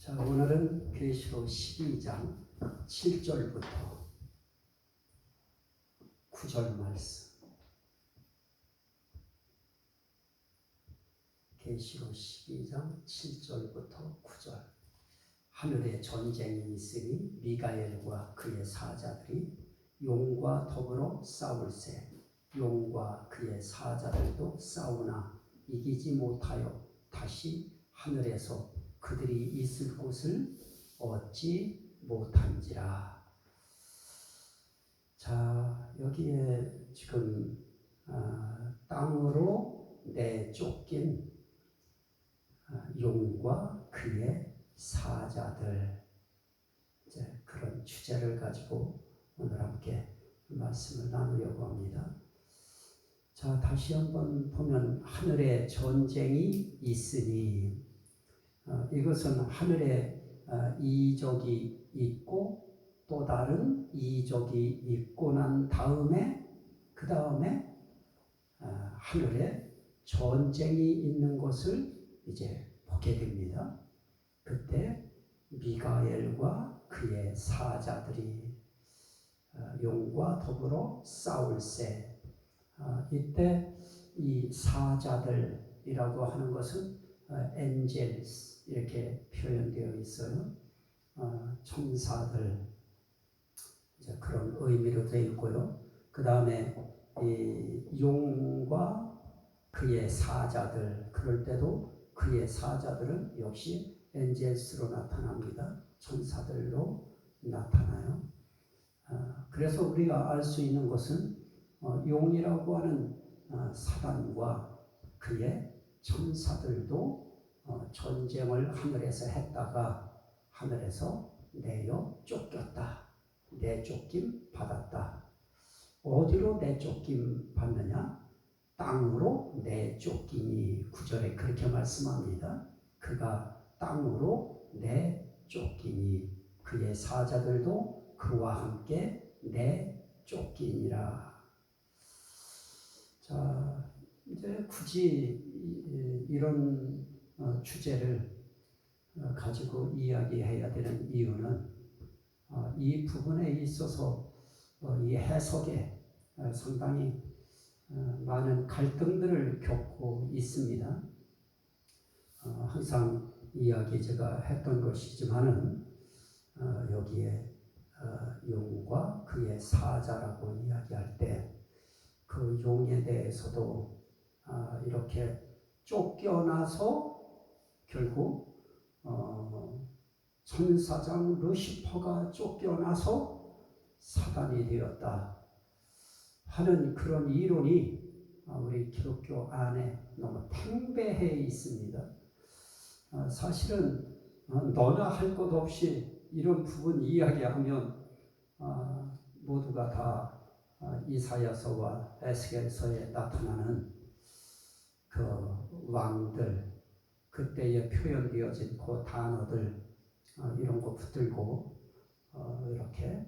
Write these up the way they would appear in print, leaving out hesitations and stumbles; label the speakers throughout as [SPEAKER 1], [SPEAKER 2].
[SPEAKER 1] 자, 오늘은 계시록 12장 7절부터 9절 말씀. 계시록 12장 7절부터 9절. 하늘에 전쟁이 있으니 미가엘과 그의 사자들이 용과 더불어 싸울세. 용과 그의 사자들도 싸우나 이기지 못하여 다시 하늘에서 그들이 있을 곳을 얻지 못한지라. 자, 여기에 지금 땅으로 내쫓긴 용과 그의 사자들, 이제 그런 주제를 가지고 오늘 함께 말씀을 나누려고 합니다. 자, 다시 한번 보면 하늘에 전쟁이 있으니, 이것은 하늘에 이적이 있고 또 다른 이적이 있고 난 다음에 그 다음에 하늘에 전쟁이 있는 것을 이제 보게 됩니다. 그때 미가엘과 그의 사자들이 용과 더불어 싸울세. 이때 이 사자들이라고 하는 것은 엔젤스 이렇게 표현되어 있어요. 천사들, 이제 그런 의미로 되어 있고요. 그 다음에 이 용과 그의 사자들, 그럴 때도 그의 사자들은 역시 엔젤스로 나타납니다. 천사들로 나타나요. 그래서 우리가 알 수 있는 것은 용이라고 하는 사단과 그의 천사들도 전쟁을 하늘에서 했다가 하늘에서 내어 쫓겼다. 내쫓김 받았다. 어디로 내쫓김 받느냐? 땅으로 내쫓기니. 9절에 그렇게 말씀합니다. 그가 땅으로 내쫓기니 그의 사자들도 그와 함께 내쫓기니라. 자, 이제 굳이 이런 주제를 가지고 이야기해야 되는 이유는 이 부분에 있어서 이 해석에 상당히 많은 갈등들을 겪고 있습니다. 항상 이야기 제가 했던 것이지만은 여기에 용과 그의 사자라고 이야기할 때 그 용에 대해서도 이렇게 쫓겨나서 결국 천사장 루시퍼가 쫓겨나서 사단이 되었다 하는 그런 이론이 우리 기독교 안에 너무 팽배해 있습니다. 사실은 너나 할 것 없이 이런 부분 이야기하면 모두가 다 이사야서와 에스겔서에 나타나는 그 왕들, 그때에 표현되어진 그 단어들 이런 거 붙들고 이렇게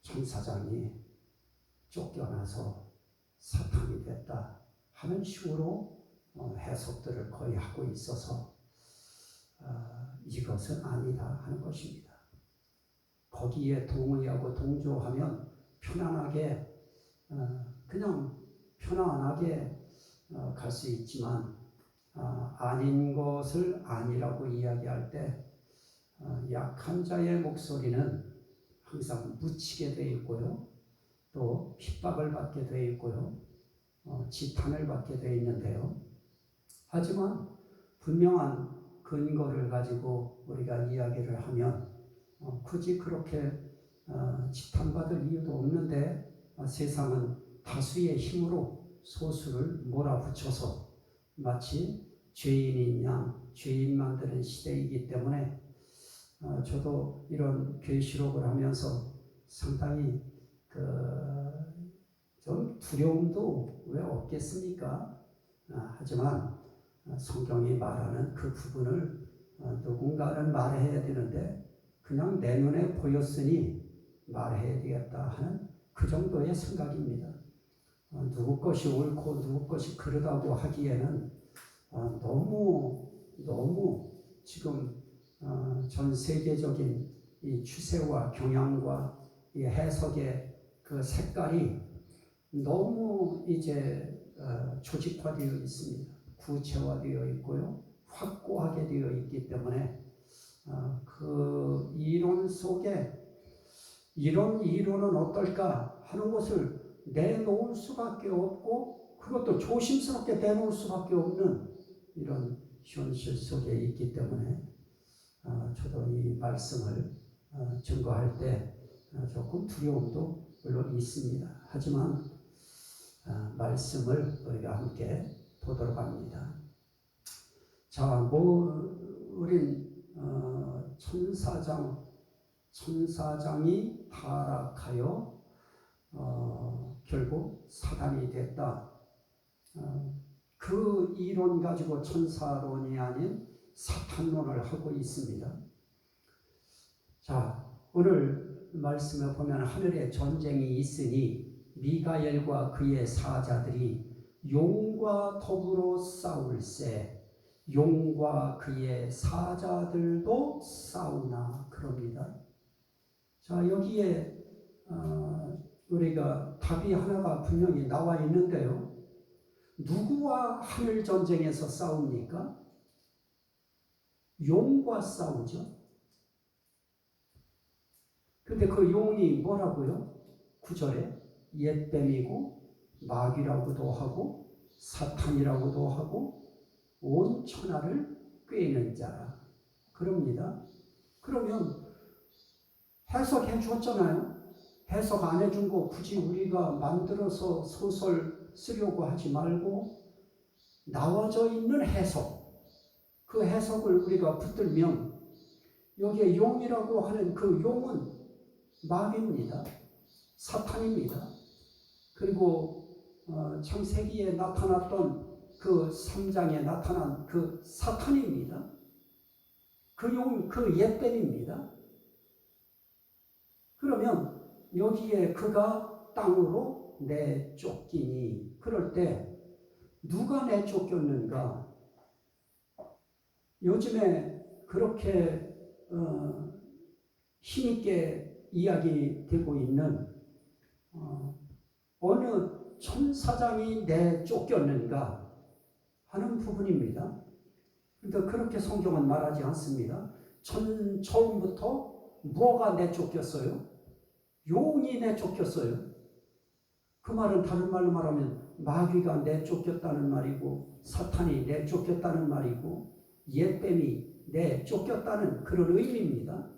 [SPEAKER 1] 천사장이 쫓겨나서 사탄이 됐다 하는 식으로 해석들을 거의 하고 있어서 이것은 아니다 하는 것입니다. 거기에 동의하고 동조하면 편안하게 그냥 편안하게 갈 수 있지만 아닌 것을 아니라고 이야기할 때 약한 자의 목소리는 항상 묻히게 되어 있고요. 또 핍박을 받게 되어 있고요. 지탄을 받게 되어 있는데요. 하지만 분명한 근거를 가지고 우리가 이야기를 하면 굳이 그렇게 지탄받을 이유도 없는데 세상은 다수의 힘으로 소수를 몰아붙여서 마치 죄인인 양 죄인 만드는 시대이기 때문에 저도 이런 계시록을 하면서 상당히 좀 두려움도 왜 없겠습니까? 하지만 성경이 말하는 그 부분을 누군가는 말해야 되는데 그냥 내 눈에 보였으니 말해야 되겠다 하는 그 정도의 생각입니다. 누구 것이 옳고 누구 것이 그르다고 하기에는 너무 지금 전 세계적인 이 추세와 경향과 이 해석의 그 색깔이 너무 이제 조직화되어 있습니다. 구체화되어 있고요. 확고하게 되어 있기 때문에 그 이론 속에 이런 이론은 어떨까 하는 것을 내놓을 수밖에 없고 그것도 조심스럽게 내놓을 수밖에 없는 이런 현실 속에 있기 때문에 저도 이 말씀을 증거할 때 조금 두려움도 물론 있습니다. 하지만 말씀을 우리가 함께 보도록 합니다. 자, 우린 천사장이 타락하여 결국 사단이 됐다. 그 이론 가지고 천사론이 아닌 사탄론을 하고 있습니다. 자, 오늘 말씀에 보면 하늘에 전쟁이 있으니 미가엘과 그의 사자들이 용과 더불어 싸울세 용과 그의 사자들도 싸우나 그럽니다. 자, 여기에 우리가 답이 하나가 분명히 나와 있는데요. 누구와 하늘 전쟁에서 싸웁니까? 용과 싸우죠. 근데 그 용이 뭐라고요? 9절에 옛뱀이고 마귀라고도 하고 사탄이라고도 하고 온 천하를 꿰는 자라 그럽니다. 그러면 해석해 줬잖아요. 해석 안 해준 거 굳이 우리가 만들어서 소설 쓰려고 하지 말고 나와져 있는 해석, 그 해석을 우리가 붙들면 여기에 용이라고 하는 그 용은 마귀입니다. 사탄입니다. 그리고 창세기에 나타났던 그 3장에 나타난 그 사탄입니다. 그 용, 그 옛뱀입니다. 그러면 여기에 그가 땅으로 내쫓기니 그럴 때 누가 내쫓겼는가? 요즘에 그렇게 힘있게 이야기되고 있는 어느 천사장이 내쫓겼는가 하는 부분입니다. 그런데 그렇게 성경은 말하지 않습니다. 처음부터 뭐가 내쫓겼어요? 용이 내쫓겼어요. 그 말은 다른 말로 말하면 마귀가 내쫓겼다는 말이고 사탄이 내쫓겼다는 말이고 옛뱀이 내쫓겼다는 그런 의미입니다.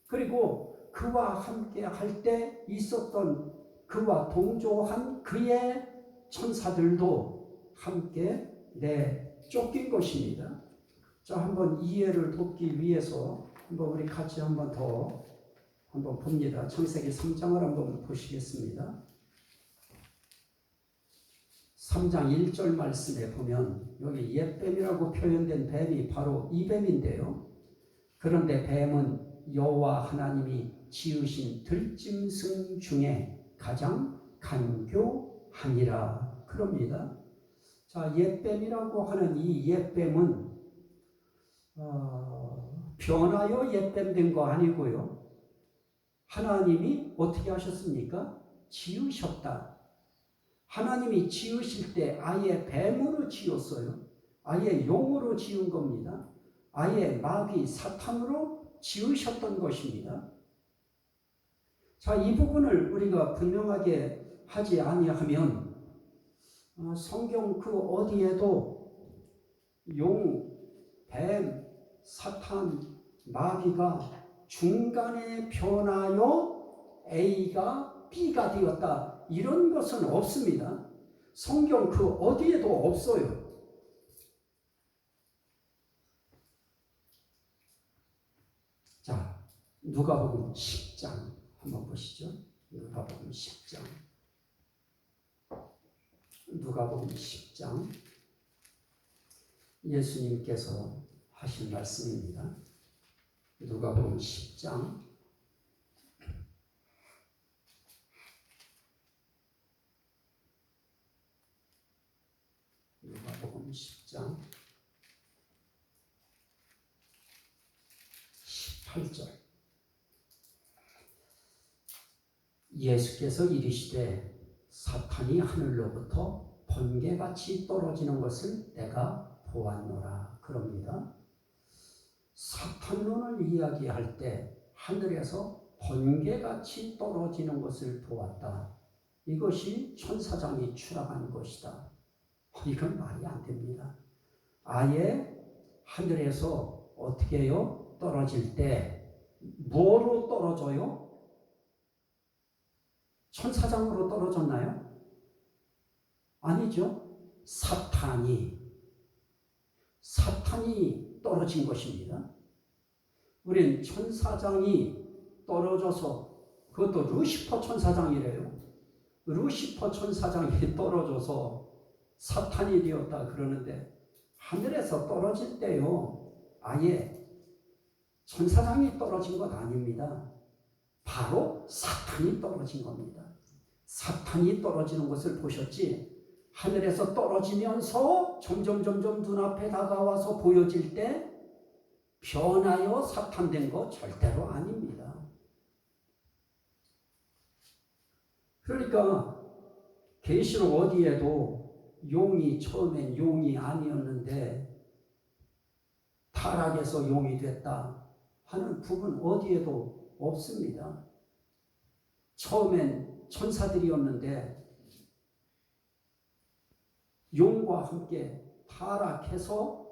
[SPEAKER 1] 그리고 그와 함께 할 때 있었던 그와 동조한 그의 천사들도 함께 내쫓긴 것입니다. 자, 한번 이해를 돕기 위해서 한번 우리 같이 한번 더 한번 봅니다. 창세기 3장을 한번 보시겠습니다. 3장 1절 말씀에 보면 여기 옛뱀이라고 표현된 뱀이 바로 이 뱀인데요. 그런데 뱀은 여호와 하나님이 지으신 들짐승 중에 가장 간교하니라 그럽니다. 자, 옛뱀이라고 하는 이 옛뱀은 변하여 옛뱀 된 거 아니고요. 하나님이 어떻게 하셨습니까? 지으셨다. 하나님이 지으실 때 아예 뱀으로 지었어요. 아예 용으로 지은 겁니다. 아예 마귀 사탄으로 지으셨던 것입니다. 자, 이 부분을 우리가 분명하게 하지 아니하면 성경 그 어디에도 용, 뱀, 사탄, 마귀가 중간에 변하여 A가 B가 되었다. 이런 것은 없습니다. 성경 그 어디에도 없어요. 자, 누가복음 10장 한번 보시죠. 누가복음 10장. 누가복음 10장. 예수님께서 하신 말씀입니다. 누가복음 10장. 누가복음 10장. 8절. 예수께서 이르시되 사탄이 하늘로부터 번개같이 떨어지는 것을 내가 보았노라. 그럽니다. 사탄론을 이야기할 때 하늘에서 번개같이 떨어지는 것을 보았다. 이것이 천사장이 추락한 것이다. 이건 말이 안 됩니다. 아예 하늘에서 어떻게 해요? 떨어질 때 뭐로 떨어져요? 천사장으로 떨어졌나요? 아니죠. 사탄이 떨어진 것입니다. 우린 천사장이 떨어져서, 그것도 루시퍼 천사장이래요. 루시퍼 천사장이 떨어져서 사탄이 되었다 그러는데, 하늘에서 떨어질 때요, 아예 천사장이 떨어진 것 아닙니다. 바로 사탄이 떨어진 겁니다. 사탄이 떨어지는 것을 보셨지? 하늘에서 떨어지면서 점점 눈앞에 다가와서 보여질 때 변하여 사탄된 거 절대로 아닙니다. 그러니까 계시록 어디에도 용이 처음엔 용이 아니었는데 타락해서 용이 됐다 하는 부분 어디에도 없습니다. 처음엔 천사들이었는데 용과 함께 타락해서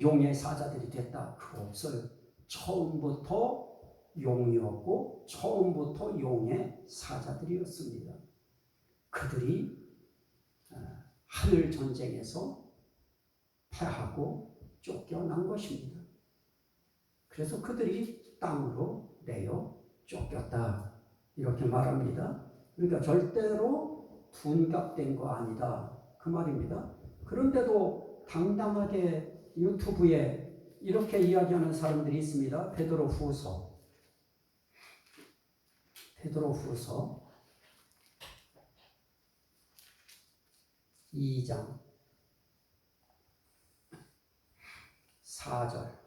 [SPEAKER 1] 용의 사자들이 됐다. 그거 없어요. 처음부터 용이었고 처음부터 용의 사자들이었습니다. 그들이 하늘 전쟁에서 패하고 쫓겨난 것입니다. 그래서 그들이 땅으로 내어 쫓겼다. 이렇게 말합니다. 그러니까 절대로 둔갑된 거 아니다. 그 말입니다. 그런데도 당당하게 유튜브에 이렇게 이야기하는 사람들이 있습니다. 베드로후서 2장 4절.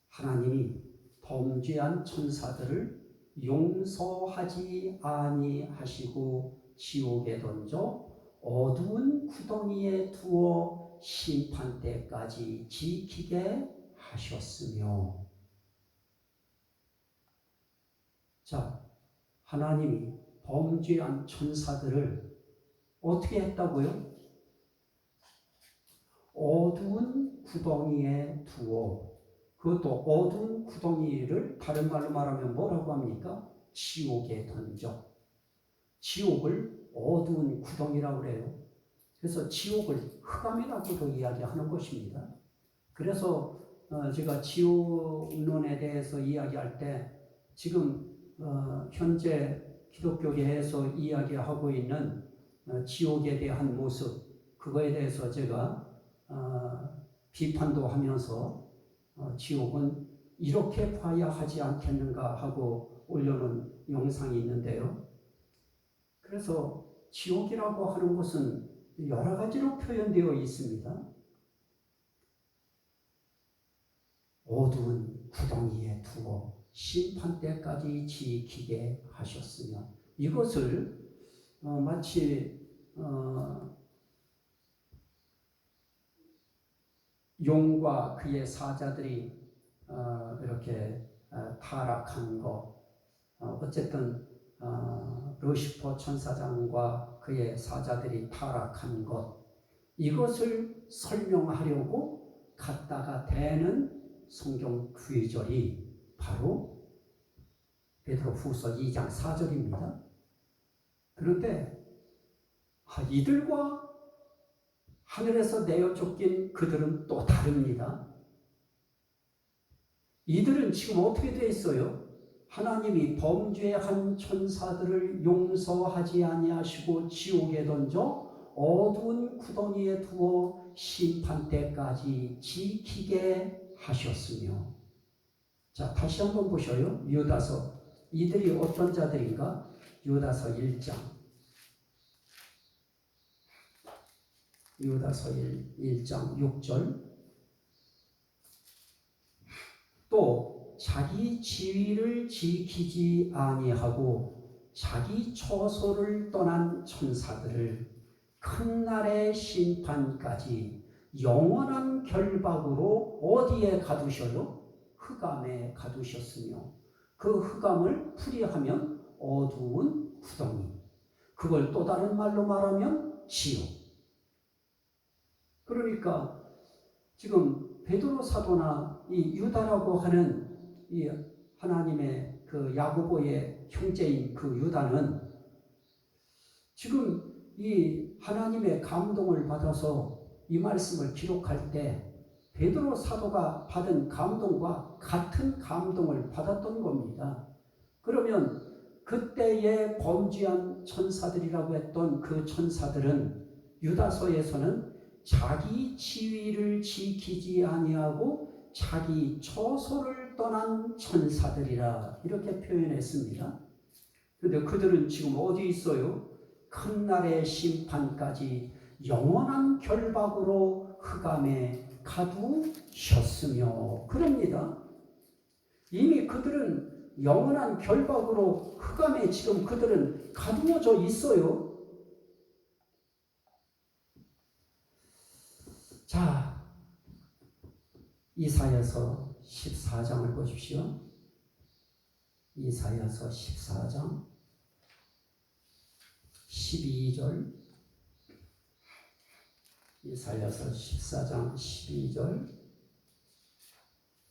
[SPEAKER 1] 하나님이 범죄한 천사들을 용서하지 아니하시고 지옥에 던져 어두운 구덩이에 두어 심판 때까지 지키게 하셨으며. 자, 하나님이 범죄한 천사들을 어떻게 했다고요? 어두운 구덩이에 두어. 그것도 어두운 구덩이를 다른 말로 말하면 뭐라고 합니까? 지옥에 던져. 지옥을 어두운 구덩이라고 그래요. 그래서 지옥을 흑암이라고도 이야기하는 것입니다. 그래서 제가 지옥론에 대해서 이야기할 때 지금 현재 기독교계에서 이야기하고 있는 지옥에 대한 모습, 그거에 대해서 제가 비판도 하면서 지옥은 이렇게 봐야 하지 않겠는가 하고 올려놓은 영상이 있는데요. 그래서 지옥이라고 하는 것은 여러 가지로 표현되어 있습니다. 어두운 구덩이에 두어 심판 때까지 지키게 하셨으며. 이것을 마치 용과 그의 사자들이 이렇게 타락한 것, 어쨌든 루시퍼 천사장과 그의 사자들이 타락한 것, 이것을 설명하려고 갖다가 대는 성경 구절이 바로 베드로후서 2장 4절입니다. 그런데 이들과 하늘에서 내어 쫓긴 그들은 또 다릅니다. 이들은 지금 어떻게 되어 있어요? 하나님이 범죄한 천사들을 용서하지 아니하시고 지옥에 던져 어두운 구덩이에 두어 심판 때까지 지키게 하셨으며. 자, 다시 한번 보셔요. 유다서. 이들이 어떤 자들인가? 유다서 1장 유다서 1장 6절. 또 자기 지위를 지키지 아니하고 자기 처소를 떠난 천사들을 큰 날의 심판까지 영원한 결박으로 어디에 가두셔요? 흑암에 가두셨으며 그 흑암을 풀이하면 어두운 구덩이, 그걸 또 다른 말로 말하면 지옥. 그러니까 지금 베드로 사도나 이 유다라고 하는 이 하나님의 그 야고보의 형제인 그 유다는 지금 이 하나님의 감동을 받아서 이 말씀을 기록할 때 베드로 사도가 받은 감동과 같은 감동을 받았던 겁니다. 그러면 그때의 범죄한 천사들이라고 했던 그 천사들은 유다서에서는 자기 지위를 지키지 아니하고 자기 처소를 떠난 천사들이라 이렇게 표현했습니다. 그런데 그들은 지금 어디 있어요? 큰 날의 심판까지 영원한 결박으로 흑암에 가두셨으며 그럽니다. 이미 그들은 영원한 결박으로 흑암에 지금 그들은 가두어져 있어요. 자, 이사야서 14장을 보십시오. 이사야서 14장 12절. 이사야서 14장 12절.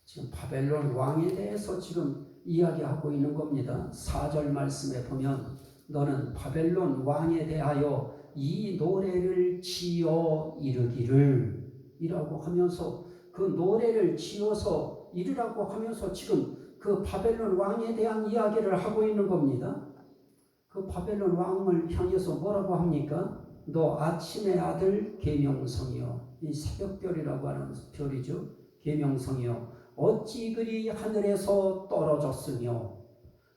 [SPEAKER 1] 지금 바벨론 왕에 대해서 지금 이야기하고 있는 겁니다. 4절 말씀에 보면 너는 바벨론 왕에 대하여 이 노래를 지어 이르기를 이라고 하면서 그 노래를 지어서 이르라고 하면서 지금 그 바벨론 왕에 대한 이야기를 하고 있는 겁니다. 그 바벨론 왕을 향해서 뭐라고 합니까? 너 아침의 아들 계명성이여, 이 새벽별이라고 하는 별이죠. 계명성이여, 어찌 그리 하늘에서 떨어졌으며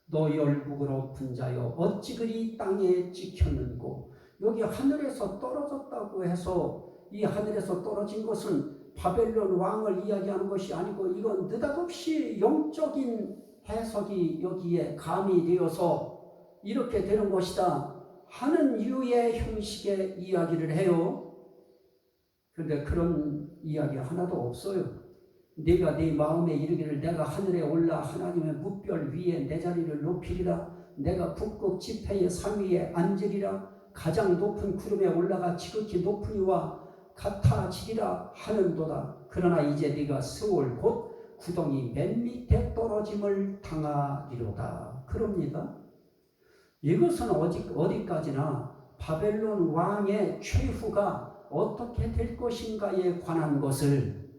[SPEAKER 1] 너 열국을 엎은 자여 어찌 그리 땅에 찍혔는고. 여기 하늘에서 떨어졌다고 해서 이 하늘에서 떨어진 것은 바벨론 왕을 이야기하는 것이 아니고 이건 느닷없이 영적인 해석이 여기에 가미되어서 이렇게 되는 것이다 하는 유의 형식의 이야기를 해요. 그런데 그런 이야기 하나도 없어요. 네가 네 마음에 이르기를 내가 하늘에 올라 하나님의 뭇별 위에 내 자리를 높이리라. 내가 북극 지폐의 상위에 앉으리라. 가장 높은 구름에 올라가 지극히 높은 이와 같아지리라 하는도다. 그러나 이제 네가 스올 곧 구덩이 맨 밑에 떨어짐을 당하리로다. 그럽니다. 이것은 어디까지나 바벨론 왕의 최후가 어떻게 될 것인가에 관한 것을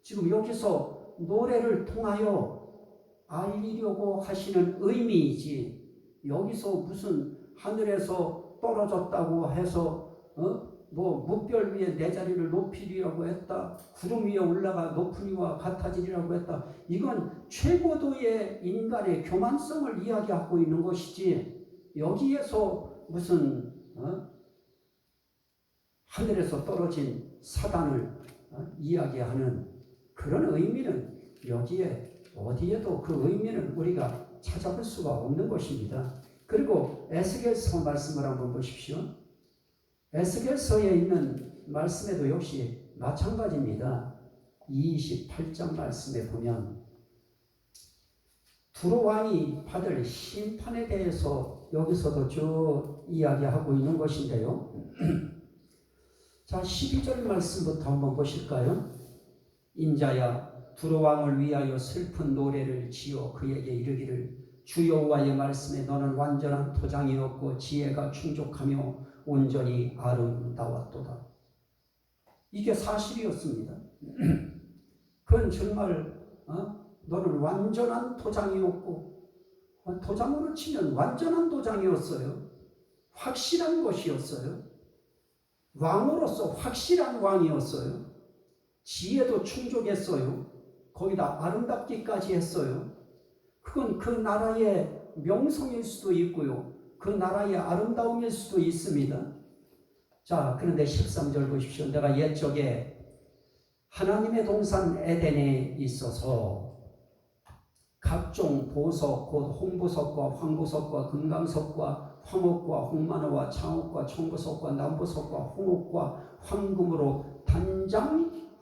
[SPEAKER 1] 지금 여기서 노래를 통하여 알리려고 하시는 의미이지, 여기서 무슨 하늘에서 떨어졌다고 해서 뭐 뭇별 위에 내 자리를 높이리라고 했다, 구름 위에 올라가 높은 이와 같아지리라고 했다, 이건 최고도의 인간의 교만성을 이야기하고 있는 것이지, 여기에서 무슨 하늘에서 떨어진 사단을 이야기하는 그런 의미는 여기에 어디에도 그 의미는 우리가 찾아볼 수가 없는 것입니다. 그리고 에스겔서 말씀을 한번 보십시오. 에스겔서에 있는 말씀에도 역시 마찬가지입니다. 28장 말씀에 보면 두로 왕이 받을 심판에 대해서 여기서도 쭉 이야기하고 있는 것인데요. 자, 12절 말씀부터 한번 보실까요? 인자야, 두로 왕을 위하여 슬픈 노래를 지어 그에게 이르기를 주 여호와의 말씀에 너는 완전한 토장이었고 지혜가 충족하며 온전히 아름다웠도다. 이게 사실이었습니다. 그건 정말 너는 완전한 도장이었고, 도장으로 치면 완전한 도장이었어요. 확실한 것이었어요. 왕으로서 확실한 왕이었어요. 지혜도 충족했어요. 거기다 아름답기까지 했어요. 그건 그 나라의 명성일 수도 있고요, 그 나라의 아름다움일 수도 있습니다. 자, 그런데 13절 보십시오. 내가 옛적에 하나님의 동산 에덴에 있어서 각종 보석, 곧 홍보석과 황보석과 금강석과 황옥과 홍마노와 창옥과 청보석과 남보석과 홍옥과 황금으로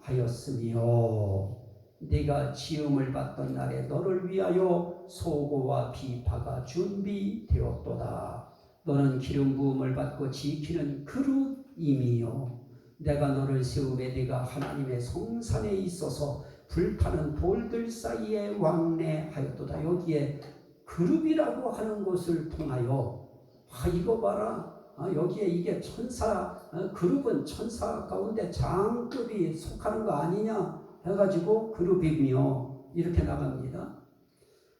[SPEAKER 1] 단장하였으며 네가 지음을 받던 날에 너를 위하여 소고와 비파가 준비되었도다. 너는 기름 부음을 받고 지키는 그릇임이요 내가 너를 세우매 네가 하나님의 성산에 있어서 불타는 돌들 사이에 왕래하였도다. 여기에 그룹이라고 하는 것을 통하여 이거 봐라. 여기에 이게 천사, 그룹은 천사 가운데 장급이 속하는 거 아니냐 해가지고 그룹이며 이렇게 나갑니다.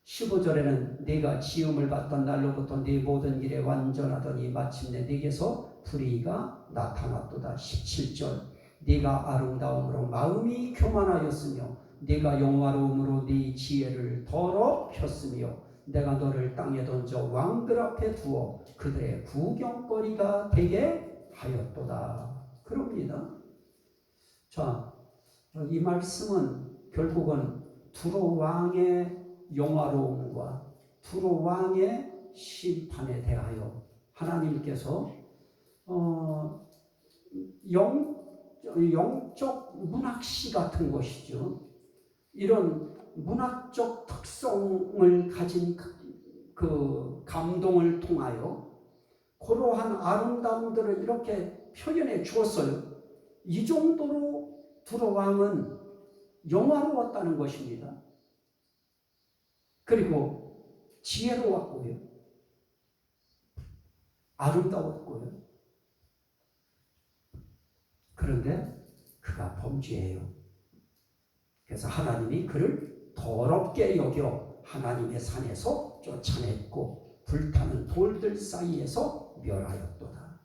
[SPEAKER 1] 15절에는 네가 지음을 받던 날로부터 네 모든 일에 완전하더니 마침내 네게서 불의가 나타났도다. 17절 네가 아름다움으로 마음이 교만하였으며 네가 영화로움으로 네 지혜를 더럽혔으며 내가 너를 땅에 던져 왕들 앞에 두어 그들의 구경거리가 되게 하였도다. 그럽니다. 자, 이 말씀은 결국은 두로 왕의 영화로움과 두로 왕의 심판에 대하여 하나님께서 영적 문학시 같은 것이죠. 이런 문학적 특성을 가진 그 감동을 통하여 그러한 아름다움들을 이렇게 표현해 주었어요. 이 정도로 두로 왕은 영화로웠다는 것입니다. 그리고 지혜로웠고요. 아름다웠고요. 그런데 그가 범죄해요. 그래서 하나님이 그를 더럽게 여겨 하나님의 산에서 쫓아냈고 불타는 돌들 사이에서 멸하였도다.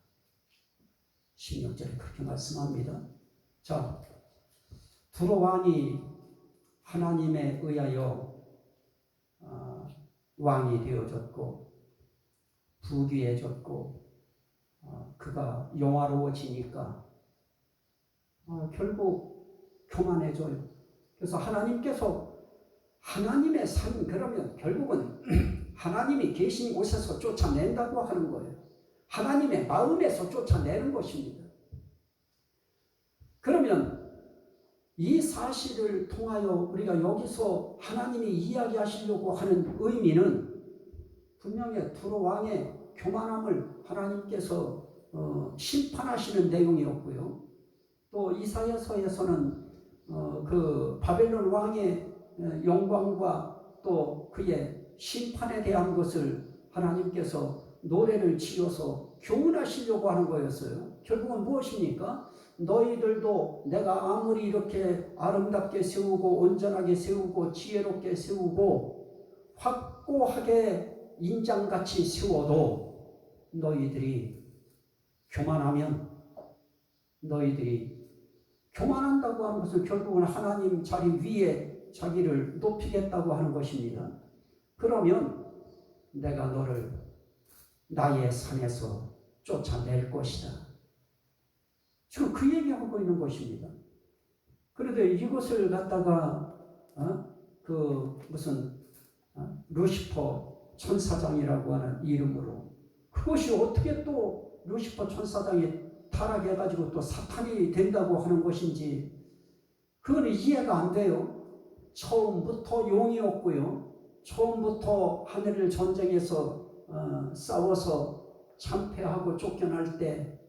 [SPEAKER 1] 16절에 그렇게 말씀합니다. 자, 두로 왕이 하나님에 의하여 왕이 되어졌고 부귀해졌고 그가 영화로워지니까 결국 교만해져요. 그래서 하나님께서 하나님의 산 그러면 결국은 하나님이 계신 곳에서 쫓아낸다고 하는 거예요. 하나님의 마음에서 쫓아내는 것입니다. 그러면 이 사실을 통하여 우리가 여기서 하나님이 이야기하시려고 하는 의미는 분명히 두로 왕의 교만함을 하나님께서 심판하시는 내용이었고요. 또 이사야서에서는 그 바벨론 왕의 영광과 또 그의 심판에 대한 것을 하나님께서 노래를 지어서 교훈하시려고 하는 거였어요. 결국은 무엇입니까? 너희들도 내가 아무리 이렇게 아름답게 세우고 온전하게 세우고 지혜롭게 세우고 확고하게 인장같이 세워도 너희들이 교만하면 너희들이 교만한다고 하는 것은 결국은 하나님 자리 위에 자기를 높이겠다고 하는 것입니다. 그러면 내가 너를 나의 산에서 쫓아낼 것이다. 지금 그 얘기하고 있는 것입니다. 그런데 이것을 갖다가 루시퍼 천사장이라고 하는 이름으로 그것이 어떻게 또 루시퍼 천사장이 타락해가지고 또 사탄이 된다고 하는 것인지 그건 이해가 안 돼요. 처음부터 용이었고요. 처음부터 하늘 전쟁에서 싸워서 참패하고 쫓겨날 때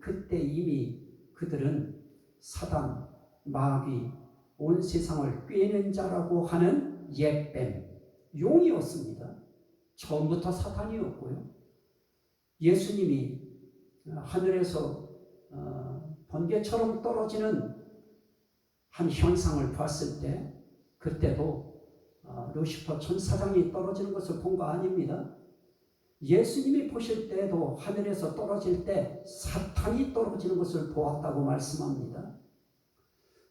[SPEAKER 1] 그때 이미 그들은 사단, 마귀, 온 세상을 꿰는 자라고 하는 옛뱀, 용이었습니다. 처음부터 사탄이었고요. 예수님이 하늘에서 번개처럼 떨어지는 한 현상을 봤을 때 그때도 루시퍼 천사장이 떨어지는 것을 본 거 아닙니다. 예수님이 보실 때도 하늘에서 떨어질 때 사탄이 떨어지는 것을 보았다고 말씀합니다.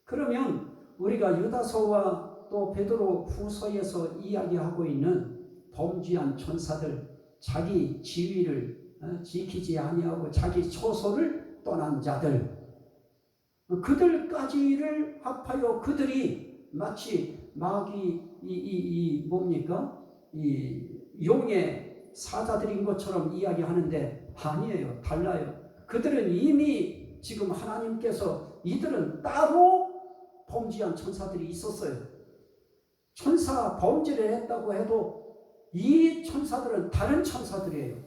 [SPEAKER 1] 그러면 우리가 유다서와 또 베드로 후서에서 이야기하고 있는 범죄한 천사들, 자기 지위를 지키지 아니하고 자기 처소를 떠난 자들, 그들까지를 합하여 그들이 마치 마귀 뭡니까? 이 용의 사자들인 것처럼 이야기하는데 아니에요. 달라요. 그들은 이미 지금 하나님께서 이들은 따로 범죄한 천사들이 있었어요. 천사 범죄를 했다고 해도 이 천사들은 다른 천사들이에요.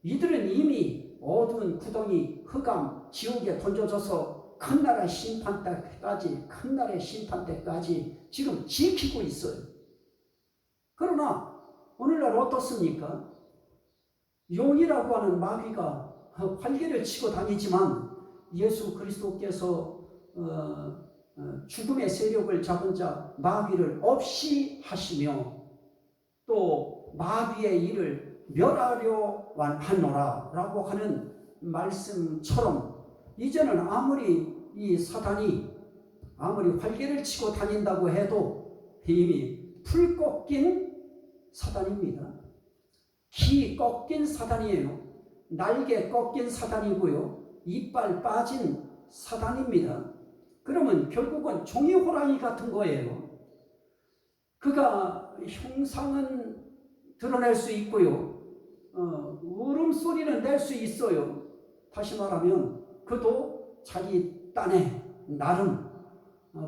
[SPEAKER 1] 이들은 이미 어두운 구덩이 흑암 지옥에 던져져서 큰 날의 심판 때까지 지금 지키고 있어요. 그러나 오늘날 어떻습니까? 용이라고 하는 마귀가 활개를 치고 다니지만 예수 그리스도께서 죽음의 세력을 잡은 자 마귀를 없이 하시며 또 마귀의 일을 멸하려 하노라 라고 하는 말씀처럼 이제는 아무리 이 사단이 아무리 활개를 치고 다닌다고 해도 이미 풀 꺾인 사단입니다. 기 꺾인 사단이에요. 날개 꺾인 사단이고요. 이빨 빠진 사단입니다. 그러면 결국은 종이 호랑이 같은 거예요. 그가 형상은 드러낼 수 있고요. 울음소리는 낼 수 있어요. 다시 말하면 그도 자기 딴에 나름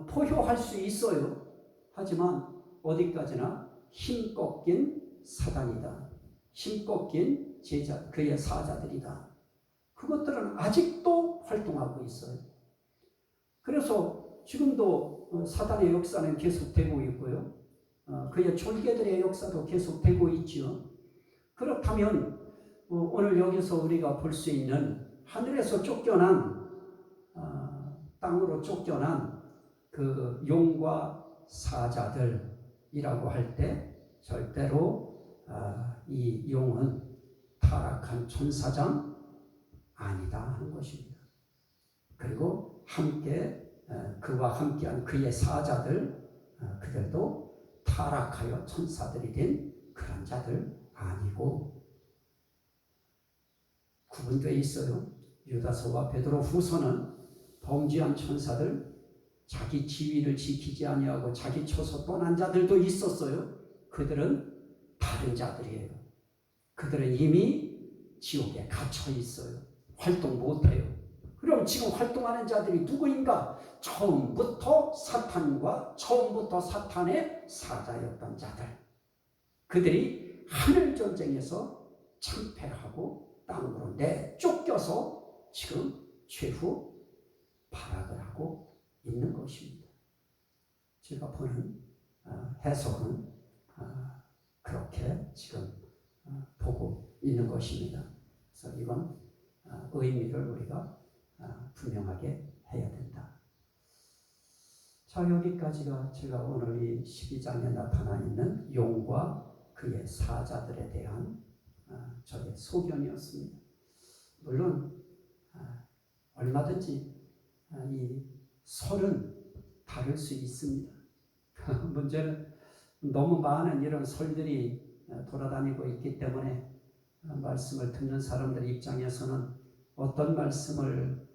[SPEAKER 1] 포효할 수 있어요. 하지만 어디까지나 힘 꺾인 사단이다. 힘 꺾인 제자, 그의 사자들이다. 그것들은 아직도 활동하고 있어요. 그래서 지금도 사단의 역사는 계속되고 있고요. 그의 졸개들의 역사도 계속되고 있죠. 그렇다면 오늘 여기서 우리가 볼 수 있는 하늘에서 쫓겨난 땅으로 쫓겨난 그 용과 사자들이라고 할 때 절대로 이 용은 타락한 천사장 아니다 하는 것입니다. 그리고 함께 그와 함께한 그의 사자들 그들도 타락하여 천사들이 된 그런 자들 아니고 구분되어 있어요. 유다서와 베드로 후서는 범죄한 천사들, 자기 지위를 지키지 아니하고 자기 쳐서 떠난 자들도 있었어요. 그들은 다른 자들이에요. 그들은 이미 지옥에 갇혀 있어요. 활동 못해요. 그럼 지금 활동하는 자들이 누구인가? 처음부터 사탄의 사자였던 자들. 그들이 하늘전쟁에서 참패하고 땅으로 내쫓겨서 지금 최후 발악을 하고 있는 것입니다. 제가 보는 해석은 그렇게 지금 보고 있는 것입니다. 그래서 이건 의미를 우리가 분명하게 해야 된다. 자, 여기까지가 제가 오늘 이 12장에 나타나 있는 용과 그의 사자들에 대한 저의 소견이었습니다. 물론 얼마든지 이 설은 다를 수 있습니다. 문제는 너무 많은 이런 설들이 돌아다니고 있기 때문에 말씀을 듣는 사람들 입장에서는 어떤 말씀을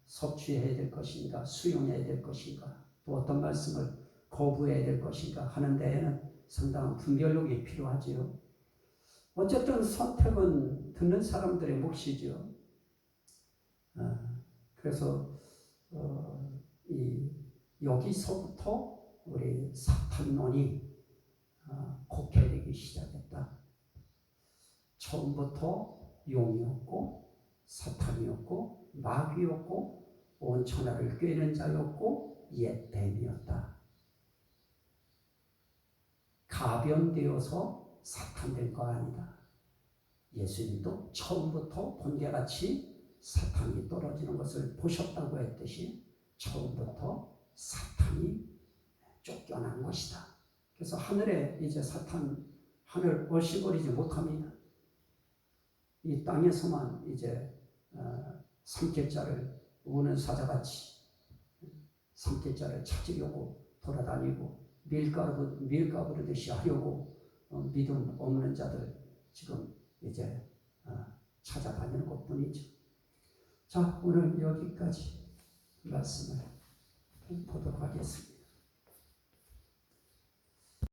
[SPEAKER 1] 섭취해야 될 것인가, 수용해야 될 것인가, 또 어떤 말씀을 거부해야 될 것인가 하는 데에는 상당한 분별력이 필요하지요. 어쨌든 선택은 듣는 사람들의 몫이죠. 그래서 여기서부터 우리 사탄론이 곡해되기 시작했다. 처음부터 용이었고 사탄이었고 마귀였고 온 천하를 꿰는 자였고 옛 뱀이었다. 가변되어서 사탄된 거 아니다. 예수님도 처음부터 번개같이 사탄이 떨어지는 것을 보셨다고 했듯이 처음부터 사탄이 쫓겨난 것이다. 그래서 하늘에 이제 사탄 하늘 얼씬거리지 못합니다. 이 땅에서만 이제 삼킬자를 우는 사자같이 삼킬자를 찾으려고 돌아다니고 밀가부르듯이 하려고 믿음 없는 자들 지금 이제 찾아다니는 것뿐이죠. 자, 오늘 여기까지 말씀을 보도록 하겠습니다.